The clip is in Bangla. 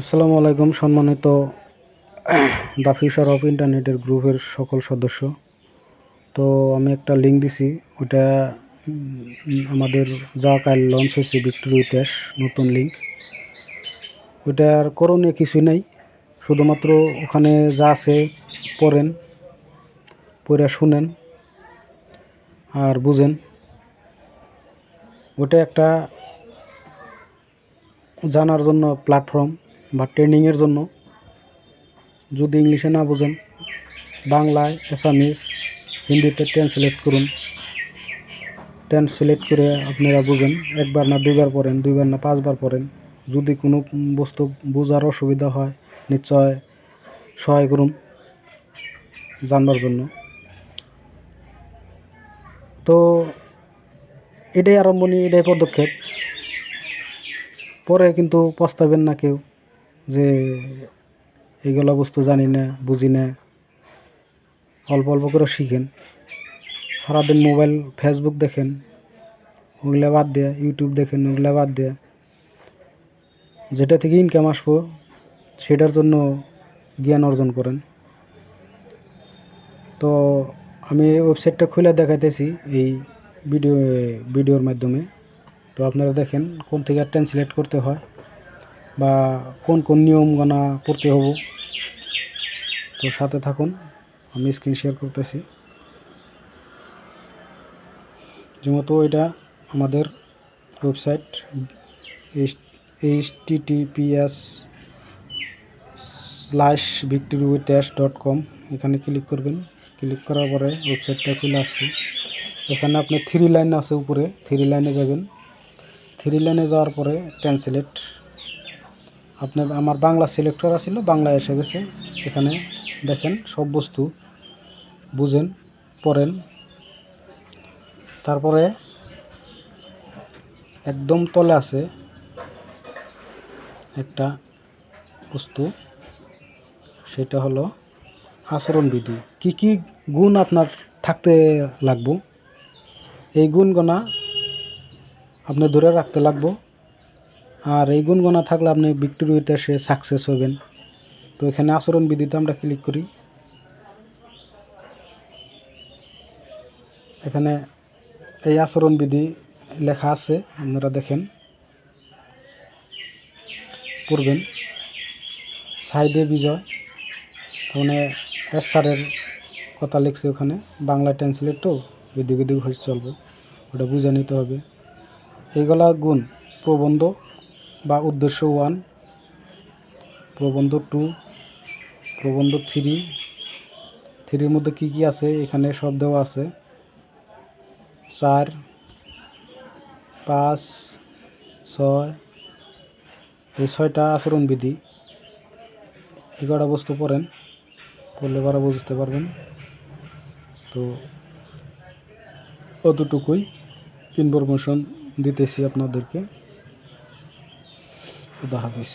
আসসালামু আলাইকুম সম্মানিত দ্য ফিউচার অফ ইন্টারনেটের গ্রুপের সকল সদস্য। তো আমি একটা লিঙ্ক দিছি, ওটা আমাদের যা কাল লঞ্চ হয়েছে ভিক্টোরি ইতিহাস নতুন লিঙ্ক। ওটার করণীয় কিছুই নাই, শুধুমাত্র ওখানে যা আছে পড়েন, পড়ে শুনেন আর বুঝেন। ওটা একটা জানার জন্য প্ল্যাটফর্ম বা ট্রেনিংয়ের জন্য। যদি ইংলিশে না বুঝেন, বাংলায়, অ্যাসামিস, হিন্দিতে ট্রান্সলেট করুন। ট্রান্সলেট করে আপনারা বুঝেন, একবার না দুইবার পড়েন, দুইবার না পাঁচবার পড়েন। যদি কোনো বস্তু বোঝার অসুবিধা হয়, নিশ্চয় সহায় করুন জানবার জন্য। তো এটাই আরম্ভণি, এটাই পদক্ষেপ। পরে কিন্তু পস্তাবেন না কেউ যে এইগুলো বস্তু জানি না, বুঝি না। অল্প অল্প করে শিখেন। সারাদিন মোবাইল ফেসবুক দেখেন, ওগুলা বাদ দেয়া, ইউটিউব দেখেন, ওগুলা বাদ দেয়া যেটা থেকে ইনকাম আসবো সেটার জন্য জ্ঞান অর্জন করেন। তো আমি ওয়েবসাইটটা খুলে দেখাইতেছি এই ভিডিওর মাধ্যমে। তো আপনারা দেখেন কোন থেকে ট্রান্সলেট করতে হয় বা কোন কোন নিয়মগানা পড়তে হবো। তো সাথে থাকুন, আমি স্ক্রিন শেয়ার করতেছি। যেমতো এটা আমাদের ওয়েবসাইট https:/victorywithdash.com। এখানে ক্লিক করবেন। ক্লিক করার পরে ওয়েবসাইটটা খুলে আসবে। এখানে আপনার 3 লাইন আছে, উপরে 3 লাইনে যাবেন। 3 লাইনে যাওয়ার পরে ট্রান্সলেট, আপনার আমার বাংলা সিলেক্ট করা ছিল, বাংলা এসে গেছে। এখানে দেখেন সব বস্তু বুঝেন, পড়েন। তারপরে একদম তলে আছে একটা বস্তু, সেটা হলো আচরণবিধি। কি কি গুণ আপনার থাকতে লাগবো, এই গুণগুনা আপনি ধরে রাখতে লাগবো। আর এই গুণগুনা থাকলে আপনি ভিক্টোরি ইতিহাসে সাকসেস হবেন। তো এখানে আচরণবিধিতে আমরা ক্লিক করি। এখানে এই আচরণবিধি লেখা আছে, আপনারা দেখেন, পড়বেন। সাইদে বিজয় মানে স্যারের কথা লিখছে ওখানে, বাংলা ট্রান্সলেট তো এদিক ওদিক হয়ে চলবে, ওটা বুঝে নিতে হবে। এইগুলা গুণ: প্রবন্ধ বা উদ্দেশ্য 1, প্রবন্ধ 2, প্রবন্ধ 3। 3-র মধ্যে কি কি আছে এখানে সব দেওয়া আছে। 4, 5, 6, এই 6টা আচরণবিধি। 11টা বস্তু পড়েন, পড়লে পরে বুঝতে পারবেন। তো অতটুকুই ইনফরমেশন দিতেছি আপনাদেরকে। খুদা হাফিজ।